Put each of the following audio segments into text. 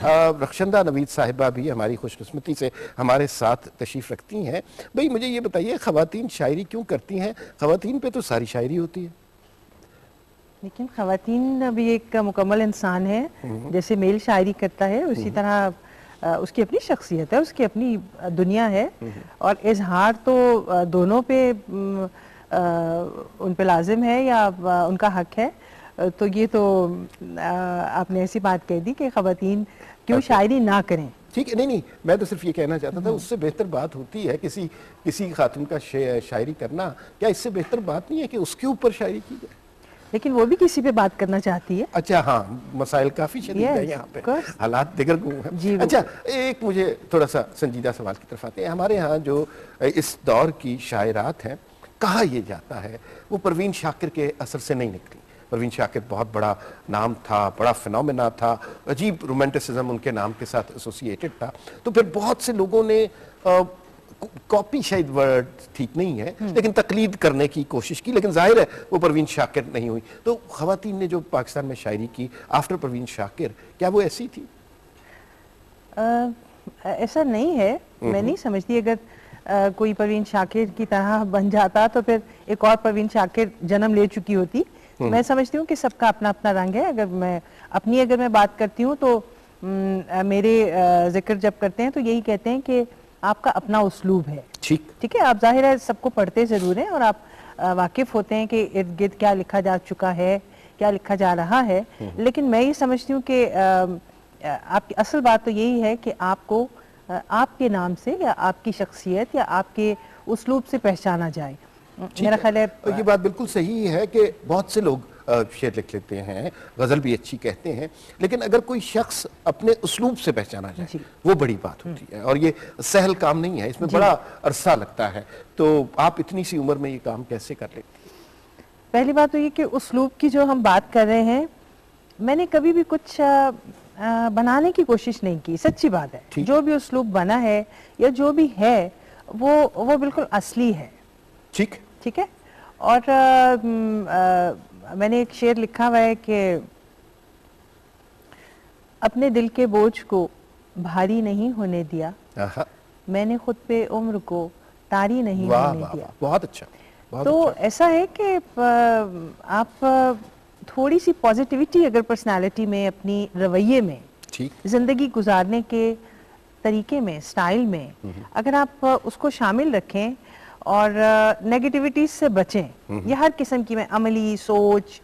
रखशंदा नवीद साहिबा भी हमारी खुशकिस्मती से हमारे साथ तशरीफ़ रखती हैं। भाई मुझे ये बताइए, ख़वातीन शायरी क्यों करती हैं? ख़वातीन पे तो सारी शायरी होती है। लेकिन ख़वातीन भी एक मुकम्मल इंसान है, जैसे मेल शायरी करता है उसी तरह उसकी अपनी शख्सियत है, उसकी अपनी दुनिया है, और इजहार तो दोनों पे उन पे लाजिम है या उनका हक है। तो ये तो आपने ऐसी बात कह दी कि ख़वातीन क्यों शायरी ना करें। ठीक है, नहीं नहीं, मैं तो सिर्फ ये कहना चाहता था, उससे बेहतर बात होती है किसी खातून का शायरी करना, क्या इससे बेहतर बात नहीं है कि उसके ऊपर शायरी की जाए? लेकिन वो भी किसी पे बात करना चाहती है। अच्छा हाँ, मसाइल काफ़ी शदीद है यहाँ पे, हालात दिगर गुम है। अच्छा, एक मुझे थोड़ा सा संजीदा सवाल की तरफ आते हैं। हमारे यहाँ जो इस दौर की शायरात हैं, कहा यह जाता है वो परवीन शाकिर के असर से नहीं निकली। परवीन शाकिर बहुत बड़ा नाम था, बड़ा फिनोमेना था, अजीब रोमांटिसिज्म उनके नाम के साथ एसोसिएटेड था। तो फिर बहुत से लोगों ने कॉपी, शायद वर्ड ठीक नहीं है, लेकिन तकलीद करने की कोशिश की, लेकिन जाहिर है वो परवीन शाकिर नहीं हुई। तो ख़वातीन ने जो पाकिस्तान में शायरी की आफ्टर परवीन शाकिर, क्या वो ऐसी थी? ऐसा नहीं है, मैं नहीं समझती। अगर कोई परवीन शाकिर की तरह बन जाता तो फिर एक और परवीन शाकिर जन्म ले चुकी होती। मैं समझती हूँ कि सबका अपना अपना रंग है। अगर मैं बात करती हूँ तो मेरे जिक्र जब करते हैं तो यही कहते हैं कि आपका अपना उस्लूब है। ठीक है, आप जाहिर है सबको पढ़ते जरूर हैं और आप वाकिफ होते हैं कि इर्द गिर्द क्या लिखा जा चुका है, क्या लिखा जा रहा है। लेकिन मैं ये समझती हूँ कि आपकी असल बात तो यही है कि आपको आपके नाम से या आपकी शख्सियत या आपके उस्लूब से पहचाना जाए। मेरा ख्याल है तो ये बात बिल्कुल सही है कि बहुत से लोग शेर लिख लेते हैं, गज़ल भी अच्छी कहते हैं, लेकिन अगर कोई शख्स अपने उस्लूब से पहचाना जाए वो बड़ी बात होती है, और ये सहल काम नहीं है, इसमें बड़ा अरसा लगता है। तो आप इतनी सी उम्र में ये काम कैसे कर लेती हैं? पहली बात तो ये कि उस्लूब की जो हम बात कर रहे हैं, मैंने कभी भी कुछ बनाने की कोशिश नहीं की, सच्ची बात है। जो भी उस्लूब बना है या जो भी है वो बिल्कुल असली है। ठीक है। और मैंने एक शेर लिखा हुआ है कि अपने दिल के बोझ को भारी नहीं होने दिया, मैंने खुद पे उम्र को तारी नहीं होने दिया। बहुत अच्छा। तो ऐसा है कि आप थोड़ी सी पॉजिटिविटी अगर पर्सनालिटी में, अपनी रवैये में, जिंदगी गुजारने के तरीके में, स्टाइल में अगर आप उसको शामिल रखें और नेगेटिविटीज से बचें, ये हर किस्म की, मैं अमली सोच,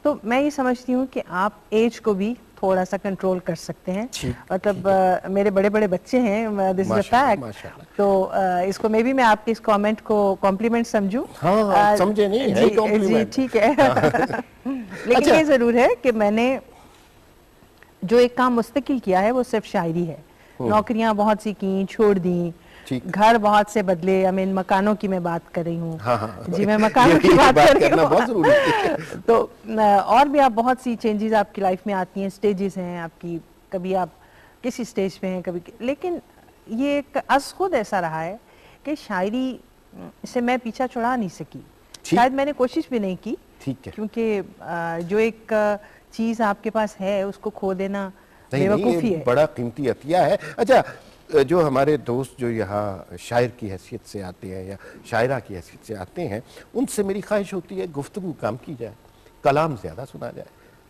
तो मैं ये समझती हूँ कि आप एज को भी थोड़ा सा कंट्रोल कर सकते हैं। मतलब मेरे बड़े बड़े बच्चे हैं, दिस इज अ फैक्ट, तो इसको मैं आपके इस कमेंट को कॉम्प्लीमेंट समझूं? समझे नहीं है कॉम्प्लीमेंट, ठीक है। लेकिन ये जरूर है कि मैंने जो एक काम मुस्तकिल किया है वो सिर्फ शायरी है। नौकरियां बहुत सी की, छोड़ दी, घर बहुत से बदले। मकानों की मैं बात कर रही हूँ। जी, मैं मकानों की बात कर रही हूँ। तो और भी आप बहुत सी चेंजेस आपकी लाइफ में आती हैं, स्टेजेस हैं आपकी, कभी आप किसी स्टेज पे हैं, कभी, लेकिन ये एक अज़ खुद ऐसा रहा है कि शायरी से मैं पीछा छुड़ा नहीं सकी। शायद मैंने कोशिश भी नहीं की, क्योंकि जो एक चीज आपके पास है उसको खो देना बेवकूफी है, बड़ा कीमती अतिया है। अच्छा, जो हमारे दोस्त जो यहाँ शायर की हैसियत से आते हैं या शायरा की हैसियत से आते हैं, उनसे मेरी ख्वाहिश होती है गुफ्तगू कम की जाए, कलाम ज्यादा सुना जाए,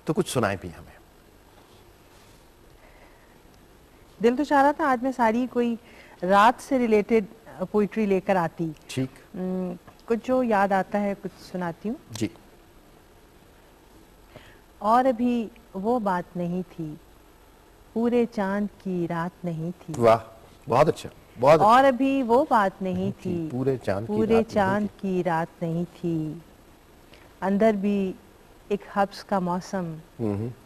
तो कुछ सुनाए भी हमें। दिल तो चाह रहा था आज मैं सारी कोई रात से रिलेटेड पोइट्री लेकर आती। कुछ जो याद आता है कुछ सुनाती हूँ जी। और अभी वो बात नहीं थी, पूरे चांद की रात नहीं थी। वाह, बहुत अच्छा, बहुत अच्छा। और अभी वो बात नहीं थी, पूरे चांद की रात नहीं थी। अंदर भी एक हब्स का मौसम,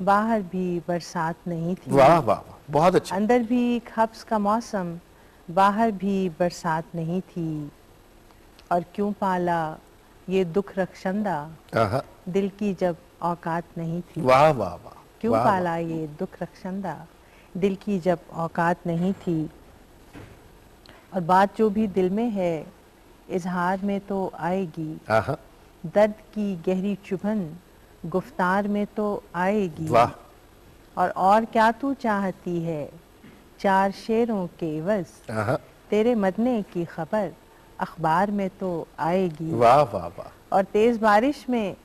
बाहर भी बरसात नहीं थी। वाह वाह, बहुत अच्छा। अंदर भी एक हब्स का मौसम, बाहर भी बरसात नहीं थी। और क्यों पाला ये दुख रखशंदा, दिल की जब औकात नहीं थी। वाह वाह वाह। क्यों पाला ये दुख रखशंदा, दिल की जब औकात नहीं थी। और बात जो भी दिल में है इजहार में तो आएगी, दर्द की गहरी चुभन गुफ्तार में तो आएगी। और क्या तू चाहती है, 4 शेरों के एवज, तेरे मरने की खबर अखबार में तो आएगी। वाह वाह वाह। और तेज बारिश में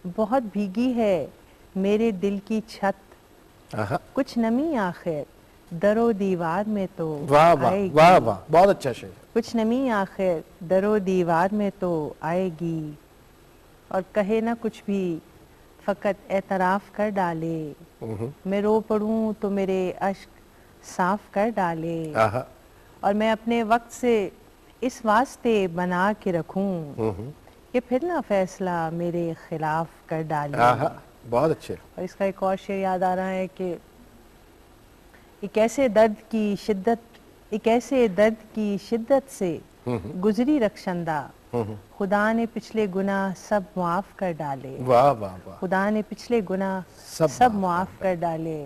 बहुत भीगी है मेरे दिल की छत, कुछ नमी आखिर दरो दीवार में तो वाह वाह आएगी। वाह वाह, बहुत अच्छा शेर। कुछ नमी आखिर दरो दीवार में तो आएगी, और कहे ना कुछ भी फकत एतराफ कर डाले, मैं रो पड़ूं तो मेरे अश्क साफ कर डाले, और मैं अपने वक्त से इस वास्ते बना के रखूं कि फिर ना फैसला मेरे खिलाफ कर डाले। बहुत अच्छे। और इसका एक और शेर याद आ रहा है कि एक ऐसे दर्द की शिद्दत से गुजरी रक्षंदा, खुदा ने पिछले गुनाह सब मुआफ कर डाले। वाह वाह वाह। खुदा ने पिछले गुनाह सब मुआफ कर डाले,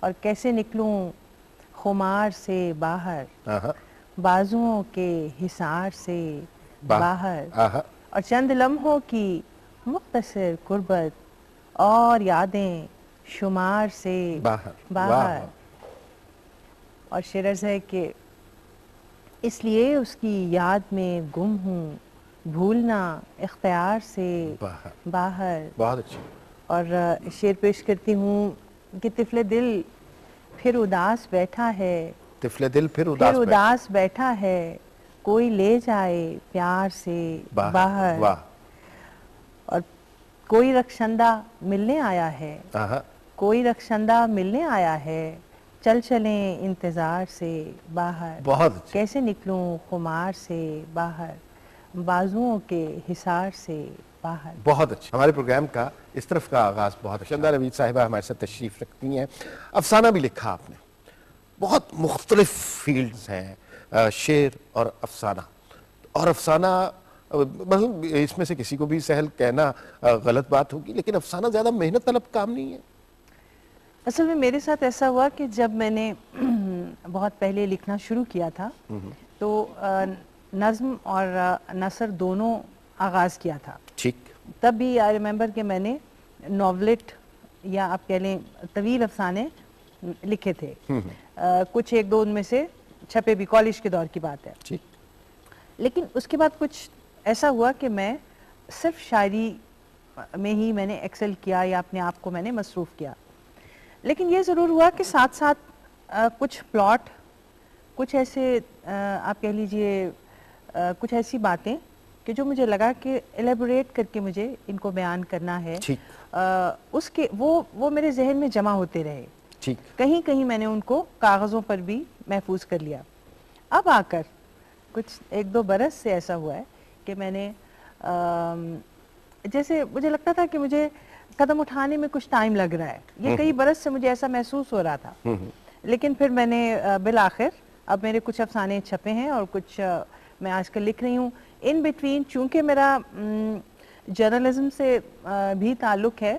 और कैसे निकलूं खुमार से बाहर, बाजुओं के हिसार से बाहर, और चंद लम्हों की मुख्तसर कुर्बत और यादें शुमार से बाहर। और शेर अर्ज़ है कि इसलिए उसकी याद में गुम हूँ, भूलना इख्तियार से बाहर। बहुत अच्छी। और शेर पेश करती हूँ कि तिफले दिल फिर उदास बैठा है, तिफले दिल फिर उदास बैठा है, कोई ले जाए प्यार से बाहर। वाह। और कोई रक्षंदा मिलने आया है, कोई रक्षंदा मिलने आया है, चल चलें इंतजार से बाहर। बहुत कैसे निकलूं खुमार से बाहर, बाजुओं के हिसार से बाहर। बहुत अच्छा। हमारे प्रोग्राम का इस तरफ का आगाज बहुत अच्छा। चंदा नवीद साहिबा हमारे साथ तशरीफ रखती हैं। अफसाना भी लिखा आपने, बहुत मुख्तलिफ फील्ड्स हैं, शेर और अफसाना। और अफसाना मतलब इसमें से किसी को भी सहल कहना गलत बात होगी, लेकिन अफसाना ज्यादा मेहनत तलब काम नहीं है। असल में मेरे साथ ऐसा हुआ कि जब मैंने बहुत पहले लिखना शुरू किया था तो नज़्म और नसर दोनों आगाज़ किया था। ठीक। तब भी आई रिमेंबर कि मैंने नॉवलेट या आप कह लें तवील अफसाने लिखे थे। कुछ एक दो उनमें से छपे भी, कॉलेज के दौर की बात है। ठीक। लेकिन उसके बाद कुछ ऐसा हुआ कि मैं सिर्फ शायरी में ही मैंने एक्सेल किया या अपने आप को मैंने मसरूफ़ किया। लेकिन ये ज़रूर हुआ कि साथ साथ कुछ प्लॉट, कुछ ऐसे आप कह लीजिए कुछ ऐसी बातें कि जो मुझे लगा कि एलेबोरेट करके मुझे इनको बयान करना है, उसके वो मेरे जहन में जमा होते रहे। ठीक। कहीं कहीं मैंने उनको कागज़ों पर भी महफूज कर लिया। अब आकर कुछ एक दो बरस से ऐसा हुआ है कि मैंने जैसे मुझे लगता था कि मुझे कदम उठाने में कुछ टाइम लग रहा है, ये कई बरस से मुझे ऐसा महसूस हो रहा था। लेकिन फिर मैंने बिल आखिर अब मेरे कुछ अफसाने छपे हैं और कुछ मैं आजकल लिख रही हूँ। इन बिटवीन चूंकि मेरा जर्नलिज्म से भी ताल्लुक है,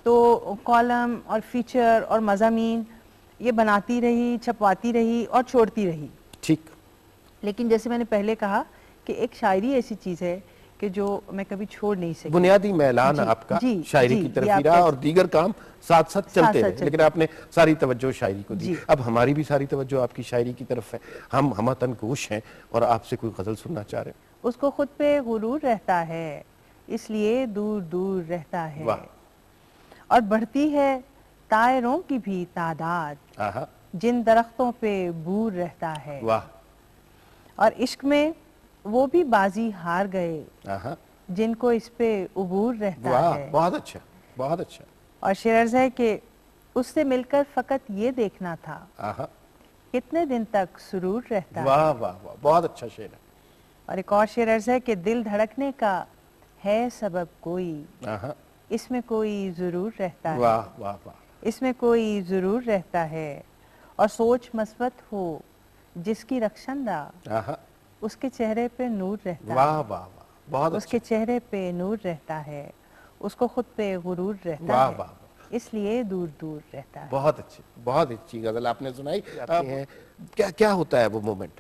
तो कॉलम और फीचर और मज़ामीन ये बनाती रही, छपवाती रही और छोड़ती रही। ठीक। लेकिन जैसे मैंने पहले कहा कि एक शायरी ऐसी चीज़ है कि जो मैं कभी छोड़ नहीं सकती। बुनियादी मैलान आपका शायरी की तरफ ही रहा और दीगर काम साथ साथ चलते रहे, लेकिन आपने सारी तवज्जो शायरी को दी। अब हमारी भी सारी तवज्जो आपकी शायरी की तरफ है। हम हमतन गोश हैं और आपसे कोई गजल सुनना चाह रहे हैं। उसको खुद पे गुरूर रहता है, इसलिए दूर दूर रहता है। वाह। और बढ़ती है तायरों की भी तादाद, जिन दरख्तों पे बूर रहता है। वाह। और इश्क में वो भी बाजी हार गए, जिनको इस पे उबूर रहता है। बहुत अच्छा, बहुत अच्छा। और शेर अर्ज़ है कि उससे मिलकर फकत ये देखना था, कितने दिन तक सुरूर रहता है। वाह वाह वाह, बहुत अच्छा शेर है। और एक और शेर अर्ज़ है कि दिल धड़कने का है सबब कोई, इसमें कोई जरूर रहता है। वाह वाह वाह। इसमें कोई जरूर रहता है। और सोच मस्बत हो जिसकी रक्षंदा, उसके चेहरे पे नूर रहता है। वाह वाह वाह, बहुत उसके चेहरे पे नूर रहता है, उसको खुद पे गुरूर रहता है। वाह, इसलिए दूर दूर रहता है। बहुत अच्छी गजल आपने सुनाई। क्या क्या होता है वो मोमेंट?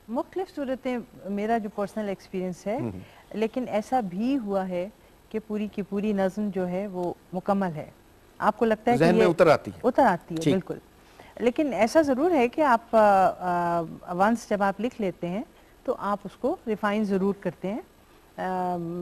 मुख्तलिफ सूरतें, मेरा जो पर्सनल एक्सपीरियंस है, लेकिन ऐसा भी हुआ है कि पूरी की पूरी नज़्म जो है वो मुकम्मल है आपको लगता है कि ये उतर आती है बिल्कुल। लेकिन ऐसा ज़रूर है कि आप वंस जब आप लिख लेते हैं तो आप उसको रिफाइन ज़रूर करते हैं।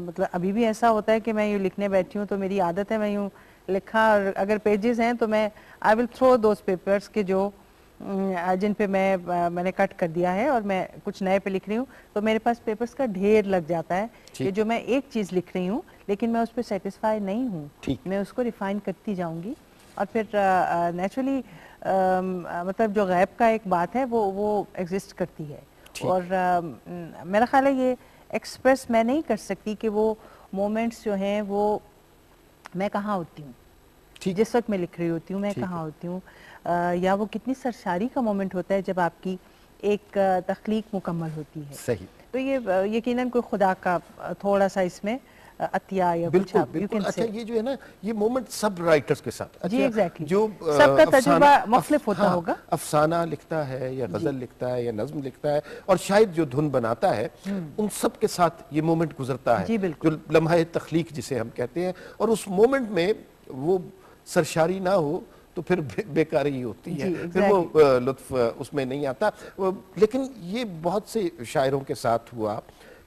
मतलब अभी भी ऐसा होता है कि मैं यूँ लिखने बैठी हूँ तो मेरी आदत है मैं यूँ लिखा, और अगर पेजेस हैं तो मैं I will throw those papers के जो जिन पे मैंने कट कर दिया है और मैं कुछ नए पे लिख रही हूँ, तो मेरे पास पेपर्स का ढेर लग जाता है कि जो मैं एक चीज़ लिख रही हूँ लेकिन मैं उस पर सेटिस्फाई नहीं हूँ, मैं उसको रिफाइन करती जाऊँगी और फिर नेचुरली मतलब जो गैब का एक बात है वो एग्जिस्ट करती है। और मेरा ख्याल है ये एक्सप्रेस मैं नहीं कर सकती कि वो मोमेंट्स जो हैं वो मैं कहाँ होती हूँ, जिस वक्त मैं लिख रही होती हूँ मैं कहाँ होती हूँ, या वो कितनी सरशारी का मोमेंट होता है जब आपकी एक तख्लीक मुकम्मल होती है। सही। तो ये यकीनन कोई खुदा का थोड़ा सा इसमें अतिया या बिल्कुल, बिल्कुल। अच्छा ये जो है ना ये मोमेंट सब राइटर्स के साथ, अच्छा जी एग्जैक्टली जो सबका तजुर्बा मुख्तलिफ होता होगा, अफसाना लिखता है या गजल लिखता है या नज्म लिखता है और शायद जो धुन बनाता है उन सब के साथ ये मोमेंट गुजरता है जो लम्हा तख्लीक जिसे हम कहते हैं, और उस मोमेंट में वो सरशारी ना हो तो फिर बेकारी ही होती है, फिर वो लुत्फ उसमें नहीं आता। लेकिन ये बहुत से शायरों के साथ हुआ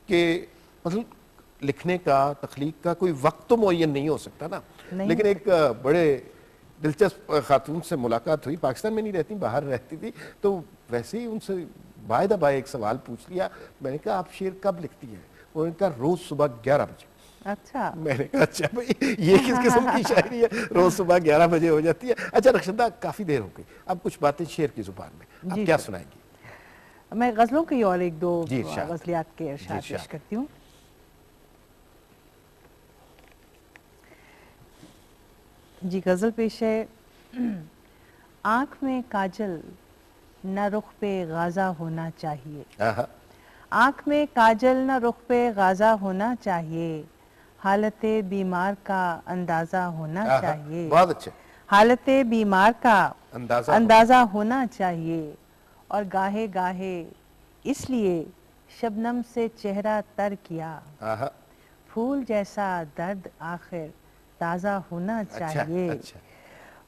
कि मतलब लिखने का तख्लीक का कोई वक्त तो मुअय्यन नहीं हो सकता ना, लेकिन एक बड़े दिलचस्प खातून से मुलाकात हुई, पाकिस्तान में नहीं रहती बाहर रहती थी, तो वैसे ही उनसे बाय द बाय एक सवाल पूछ लिया। मैंने कहा आप शेर कब लिखती हैं? उन्होंने कहा रोज सुबह 11 बजे। अच्छा। मैंने कहा अच्छा भाई ये किस किस्म की शायरी है, रोज सुबह 11 बजे हो जाती है। अच्छा रक्षदा काफी देर हो गई, अब कुछ बातें शेर की जुबान में आप क्या सुनाएंगी? मैं गजलों की और एक दो गजलियात के इरशाद पेश करती हूँ। जी गजल पेश है। आंख में काजल न रुख पे गाजा होना चाहिए, आंख में काजल न रुख पे गाजा होना चाहिए, हालते बीमार का अंदाजा होना चाहिए, बहुत अच्छे, हालते बीमार का अंदाजा होना चाहिए, और गाहे गाहे इसलिए शबनम से चेहरा तर किया, फूल जैसा दर्द आखिर ताज़ा होना चाहिए। अच्छा।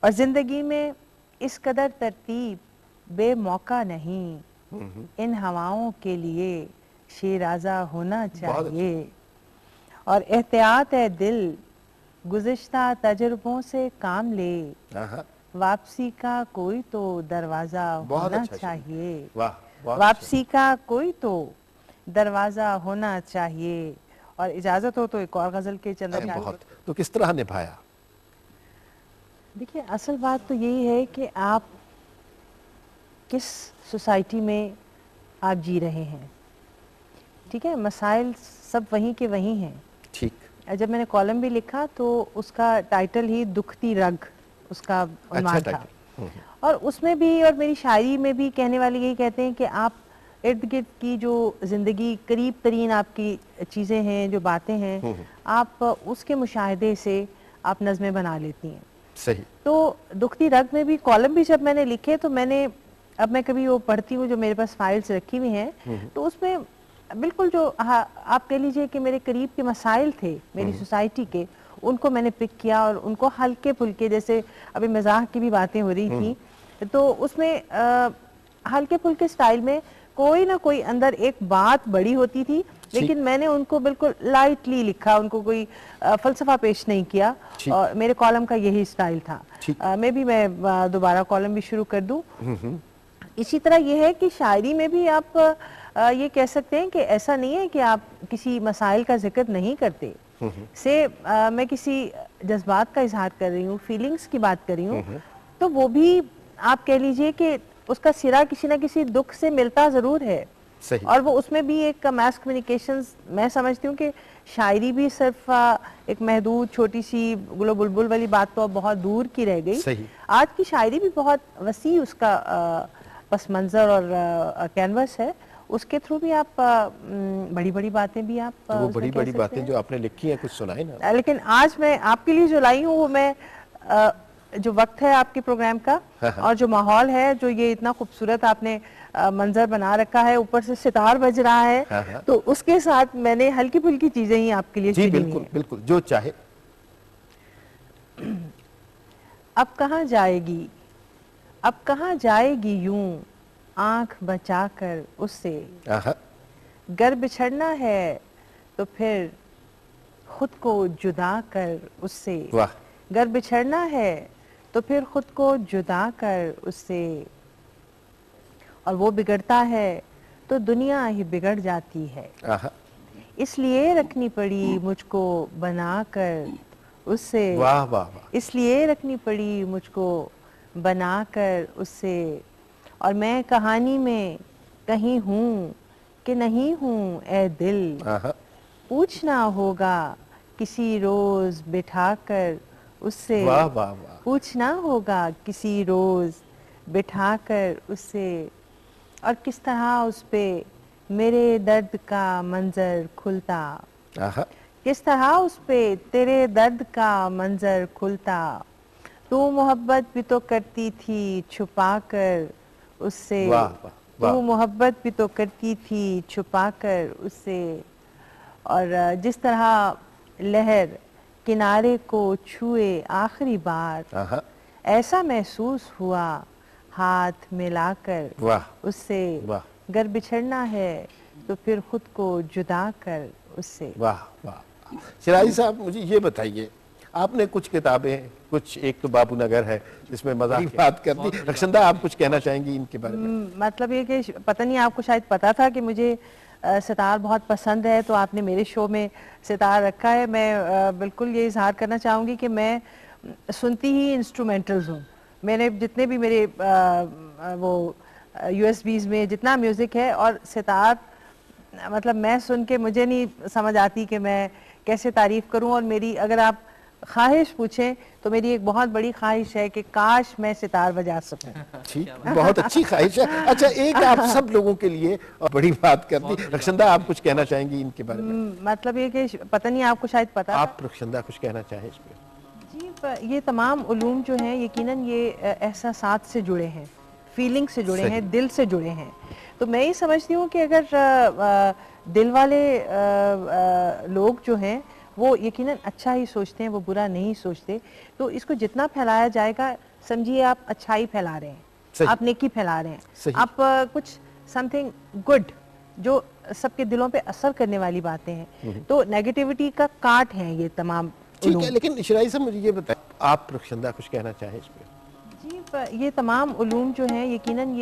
और जिंदगी में इस कदर तरतीब बेमौका नहीं, इन हवाओं के लिए शेराजा होना चाहिए, और एहतियात है दिल गुज़िश्ता तजुर्बों से काम ले, वापसी का कोई तो दरवाजा होना चाहिए, वापसी का कोई तो दरवाजा होना चाहिए। और इजाजत हो तो एक और गजल के चंद। तो किस तरह निभाया? देखिए असल बात तो यही है कि आप किस सोसाइटी में आप जी रहे हैं, ठीक है, मसाइल सब वहीं के वहीं हैं। ठीक। जब मैंने कॉलम भी लिखा तो उसका टाइटल ही दुखती रग उसका उन्वान था, और उसमें भी और मेरी शायरी में भी कहने वाले यही कहते हैं कि आप इर्द गिर्द की जो जिंदगी करीब तरीन आपकी चीज़ें हैं, जो बातें हैं, आप उसके मुशाहिदे से आप नज़में बना लेती हैं। सही। तो दुखती रग में भी कॉलम भी जब मैंने लिखे तो मैंने, अब मैं कभी वो पढ़ती हूँ जो मेरे पास फाइल्स रखी हुई हैं, तो उसमें बिल्कुल जो आप कह लीजिए कि मेरे करीब के मसाइल थे मेरी सोसाइटी के, उनको मैंने पिक किया और उनको हल्के फुल्के, जैसे अभी मजाक की भी बातें हो रही थी, तो उसमें हल्के फुल्के स्टाइल में कोई ना कोई अंदर एक बात बड़ी होती थी, लेकिन मैंने उनको बिल्कुल लाइटली लिखा, उनको कोई फलसफा पेश नहीं किया, और मेरे कॉलम का यही स्टाइल था। मैं दोबारा कॉलम भी शुरू कर दूं। इसी तरह यह है कि शायरी में भी आप ये कह सकते हैं कि ऐसा नहीं है कि आप किसी मसाइल का जिक्र नहीं करते, से मैं किसी जज्बात का इजहार कर रही हूँ, फीलिंग्स की बात कर रही हूँ, तो वो भी आप कह लीजिए कि उसका सिरा किसी ना किसी दुख से मिलता जरूर है। सही। और वो उसमें भी एक मास कम्युनिकेशंस, मैं समझती हूँ कि शायरी भी सिर्फ एक महदूद छोटी सी गुलो बुलबुल वाली बात तो बहुत दूर की रह गई। सही। आज की शायरी भी बहुत वसी उसका पस मंजर और कैनवस है, उसके थ्रू भी आप बड़ी बड़ी बातें भी आप तो वो बड़ी बड़ी बातें जो आपने लिखी हैं कुछ सुनाए ना। लेकिन आज मैं आपके लिए जो लाई हूँ वो मैं जो वक्त है आपके प्रोग्राम का और जो माहौल है, जो ये इतना खूबसूरत आपने मंजर बना रखा है, ऊपर से सितार बज रहा है, तो उसके साथ मैंने हल्की फुल्की चीजें ही आपके लिए जी बिल्कुल बिल्कुल जो चाहे। अब कहाँ जाएगी, अब कहाँ जाएगी यूं आंख बचाकर उससे। गर बिछड़ना है तो फिर खुद को जुदा कर उससे। गर बिछड़ना है तो फिर खुद को जुदा कर उससे। और वो बिगड़ता है तो दुनिया ही बिगड़ जाती है। इसलिए रखनी पड़ी मुझको बनाकर उससे। वाह वाह वाह। इसलिए रखनी पड़ी मुझको बनाकर उससे। और मैं कहानी में कहीं हूँ कि नहीं हूँ ए दिल, पूछना होगा किसी रोज बिठाकर उससे। वाह वाह वाह। पूछना होगा किसी रोज बिठाकर उससे। और किस तरह उस पे मेरे दर्द का मंजर खुलता। किस तरह उस पे तेरे दर्द का मंजर खुलता। तू मोहब्बत भी तो करती थी छुपा कर उससे। तू मोहब्बत भी तो करती थी छुपा कर उससे। और जिस तरह लहर किनारे को छुए आखिरी बार, ऐसा महसूस हुआ हाथ मिलाकर उससे। गर बिछड़ना है तो फिर खुद को जुदा कर उससे। वाह वाह। शिराजी साहब मुझे ये बताइए, आपने कुछ किताबें, कुछ एक तो बाबू नगर है जिसमें मजाक की बात कर दी, रक्षंदा आप कुछ कहना चाहेंगी इनके बारे में? मतलब ये कि पता नहीं आपको शायद पता था कि मुझे सितार बहुत पसंद है, तो आपने मेरे शो में सितार रखा है। मैं बिल्कुल ये इजहार करना चाहूँगी कि मैं सुनती ही इंस्ट्रूमेंटल्स हूँ। मैंने जितने भी मेरे वो यूएसबीज में जितना म्यूज़िक है, और सितार मतलब मैं सुन के मुझे नहीं समझ आती कि मैं कैसे तारीफ करूं। और मेरी अगर आप ख्वाहिश पूछें तो मेरी एक बहुत बड़ी ख्वाहिश है कि काश मैं सितार बजा सकूं। ठीक, बहुत अच्छी ख्वाहिश है। अच्छा, एक आप सब लोगों के लिए बड़ी बात कर दी, रक्षंदा आप कुछ कहना चाहेंगी इनके बारे में? मतलब ये कि पता नहीं आपको शायद पता आप रक्षंदा कुछ कहना चाहें इस पे? जी, ये तमाम उलूम जो हैं यकीनन ये एहसासात से जुड़े हैं, फीलिंग से जुड़े हैं, दिल से जुड़े हैं। तो मैं ये समझती हूँ कि अगर दिल वाले लोग जो हैं वो यकीनन अच्छा ही सोचते हैं, वो बुरा नहीं सोचते। तो इसको जितना फैलाया जाएगा, समझिए आप अच्छाई फैला रहे हैं, आप नेकी फैला रहे हैं, आप कुछ समथिंग गुड जो सबके दिलों पे असर करने वाली बातें हैं। तो नेगेटिविटी का काट है ये तमाम। ठीक है, लेकिन शिराजी साहब मुझे ये बताएं, आप रक्षंदा कुछ कहना चाहें इस पे? जी, ये तमाम उलूम जो हैं यकीनन ये